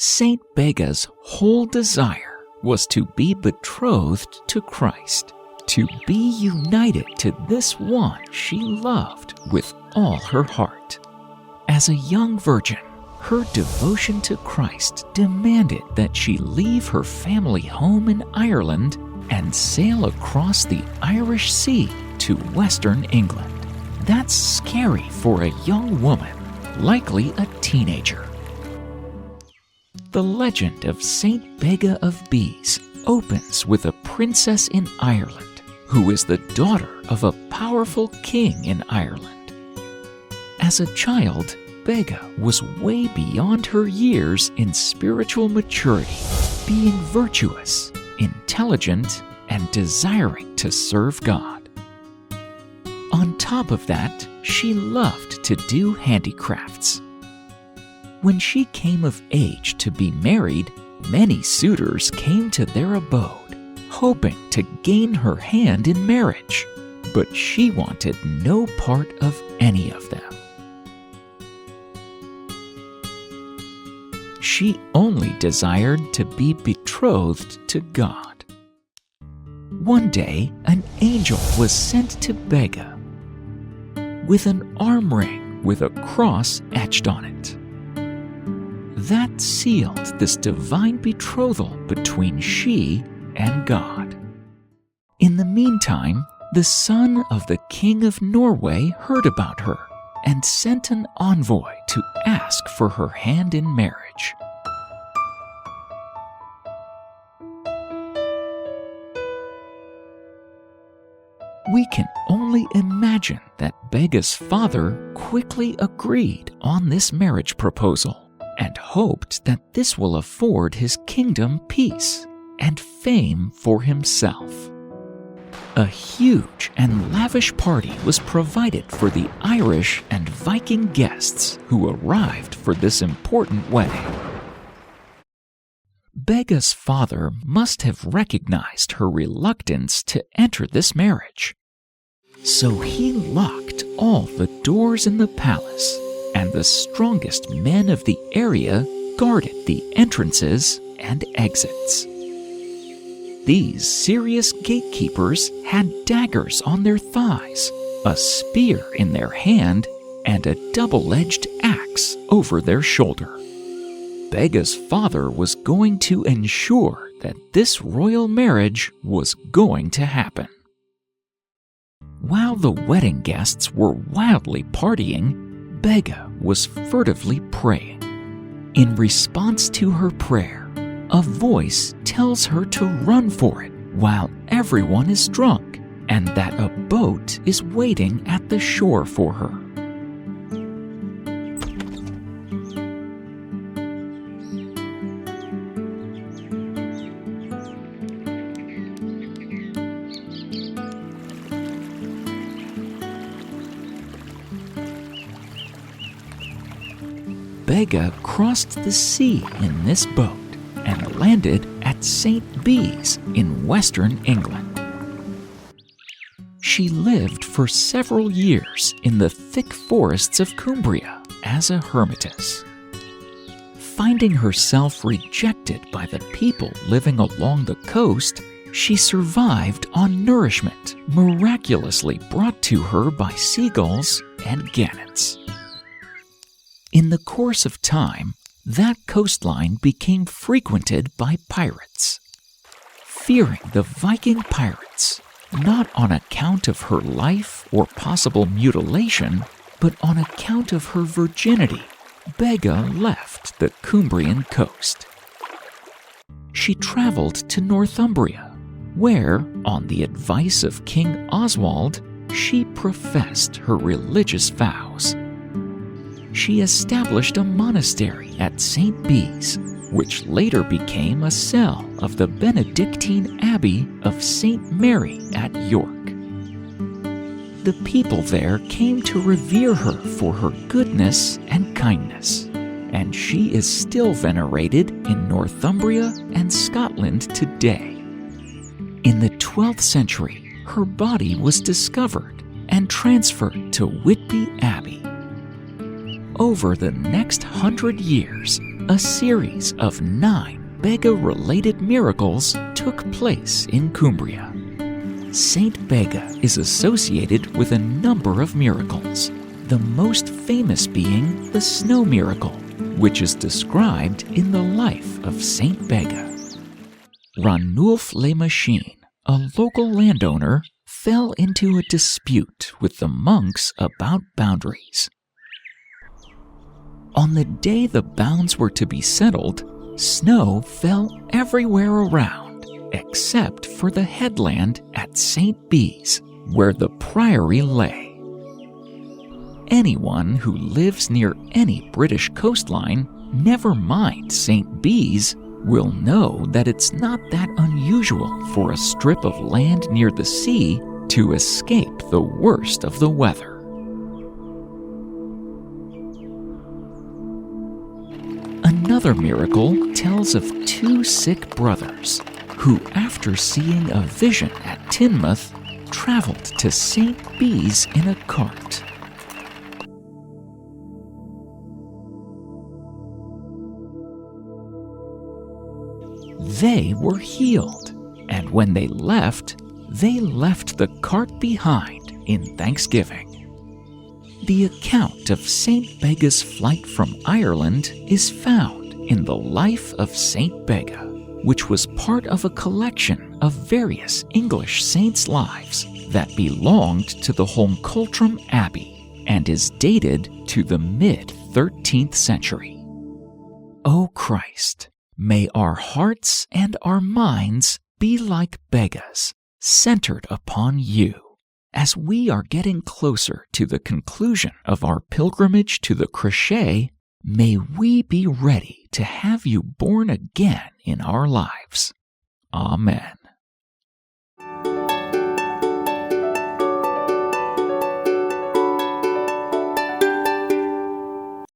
Saint Bege's whole desire was to be betrothed to Christ, to be united to this one she loved with all her heart. As a young virgin, her devotion to Christ demanded that she leave her family home in Ireland and sail across the Irish Sea to Western England. That's scary for a young woman, likely a teenager. The legend of Saint Bege of Bees opens with a princess in Ireland who is the daughter of a powerful king in Ireland. As a child, Bege was way beyond her years in spiritual maturity, being virtuous, intelligent, and desiring to serve God. On top of that, she loved to do handicrafts. When she came of age to be married, many suitors came to their abode, hoping to gain her hand in marriage, but she wanted no part of any of them. She only desired to be betrothed to God. One day, an angel was sent to Bege with an arm ring with a cross etched on it. That sealed this divine betrothal between she and God. In the meantime, the son of the King of Norway heard about her and sent an envoy to ask for her hand in marriage. We can only imagine that Bege's father quickly agreed on this marriage proposal and hoped that this will afford his kingdom peace and fame for himself. A huge and lavish party was provided for the Irish and Viking guests who arrived for this important wedding. Bege's father must have recognized her reluctance to enter this marriage. So he locked all the doors in the palace, and the strongest men of the area guarded the entrances and exits. These serious gatekeepers had daggers on their thighs, a spear in their hand, and a double-edged axe over their shoulder. Bege's father was going to ensure that this royal marriage was going to happen. While the wedding guests were wildly partying, Bege was furtively praying. In response to her prayer, a voice tells her to run for it while everyone is drunk and that a boat is waiting at the shore for her. Bege crossed the sea in this boat and landed at Saint Beges in Western England. She lived for several years in the thick forests of Cumbria as a hermitess. Finding herself rejected by the people living along the coast, she survived on nourishment miraculously brought to her by seagulls and gannets. In the course of time, that coastline became frequented by pirates. Fearing the Viking pirates, not on account of her life or possible mutilation, but on account of her virginity, Bege left the Cumbrian coast. She traveled to Northumbria, where, on the advice of King Oswald, she professed her religious vows. She established a monastery at Saint Beges, which later became a cell of the Benedictine Abbey of St. Mary at York. The people there came to revere her for her goodness and kindness, and she is still venerated in Northumbria and Scotland today. In the 12th century, her body was discovered and transferred to Whitby Abbey. Over the next 100 years, A series of 9 Bega-related miracles took place in Cumbria. Saint Bege is associated with a number of miracles, the most famous being the snow miracle, which is described in the life of Saint Bege. Ranulf Le Machine, a local landowner, fell into a dispute with the monks about boundaries. On the day the bounds were to be settled, snow fell everywhere around, except for the headland at Saint Beges, where the priory lay. Anyone who lives near any British coastline, never mind Saint Beges, will know that it's not that unusual for a strip of land near the sea to escape the worst of the weather. Another miracle tells of 2 sick brothers who, after seeing a vision at Teignmouth, traveled to Saint Beges in a cart. They were healed, and when they left the cart behind in thanksgiving. The account of Saint Bege's flight from Ireland is found in the life of Saint Bege, which was part of a collection of various English saints' lives that belonged to the Holmcoltrum Abbey and is dated to the mid-13th century. O Christ, may our hearts and our minds be like Bege's, centered upon you. As we are getting closer to the conclusion of our pilgrimage to the Crusade, may we be ready to have you born again in our lives. Amen.